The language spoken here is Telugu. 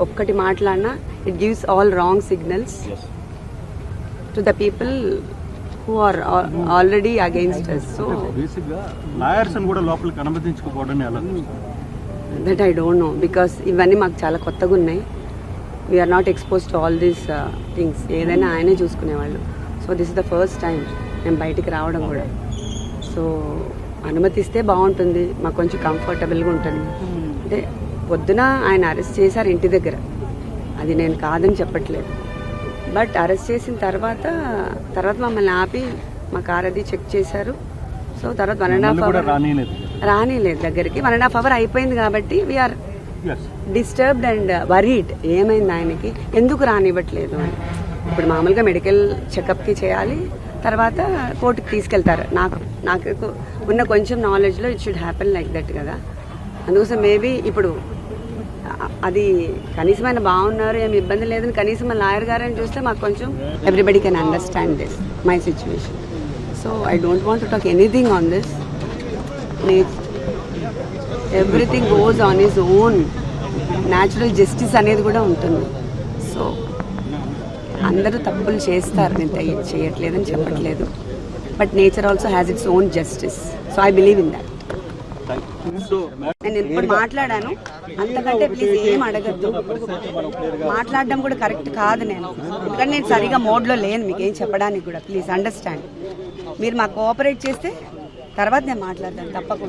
ఒక్కటి మాట్లాడినా it gives all wrong signals to the people who are already against us. So basically lawyers and kuda lopaliki అనుమతించుకోవడం ఎలా? that I don't know because ఇవన్నీ మాకు చాలా కొత్తగా ఉన్నాయి. We are not exposed to all these things. ఏదైనా ఆయనే చూసుకునేవాళ్ళు. So this is the first time నేను బయటికి రావడం కూడా. సో అనుమతిస్తే బాగుంటుంది, మాకు కొంచెం కంఫర్టబుల్గా ఉంటుంది. అంటే పొద్దున ఆయన అరెస్ట్ చేశారు ఇంటి దగ్గర, అది నేను కాదని చెప్పట్లేదు. బట్ అరెస్ట్ చేసిన తర్వాత మమ్మల్ని ఆపి మా కార్ అది చెక్ చేశారు. సో తర్వాత 1.5 అవర్ రానిలేదు దగ్గరికి. 1.5 అవర్ అయిపోయింది కాబట్టి వీఆర్ డిస్టర్బ్డ్ అండ్ వరీడ్. ఏమైంది ఆయనకి, ఎందుకు రానివ్వట్లేదు అని. ఇప్పుడు మామూలుగా మెడికల్ చెకప్కి చేయాలి, తర్వాత కోర్టుకి తీసుకెళ్తారు. నాకు ఉన్న కొంచెం నాలెడ్జ్లో it should happen like that కదా. అందుకోసం మేబీ ఇప్పుడు అది కనీసం ఆయన బాగున్నారు, ఏమి ఇబ్బంది లేదని కనీసం మా లాయర్ గారని చూస్తే మాకు కొంచెం everybody can understand this my situation. So I don't want to talk anything on this. Everything goes on his own. Natural justice అనేది కూడా ఉంటుంది. సో అందరూ తప్పులు చేస్తారు, నేను చేయట్లేదని చెప్పట్లేదు. But nature also has its own justice. So I believe in that. నేను ఇప్పుడు మాట్లాడాను, అంతకంటే ప్లీజ్ ఏం అడగద్దు. మాట్లాడడం కూడా కరెక్ట్ కాదు నేను, ఎందుకంటే నేను సరిగా మోడ్లో లేను మీకేం చెప్పడానికి కూడా. Please understand. మీరు మాకు కోఆపరేట్ చేస్తే తర్వాత నేను మాట్లాడతాను తప్పకుండా.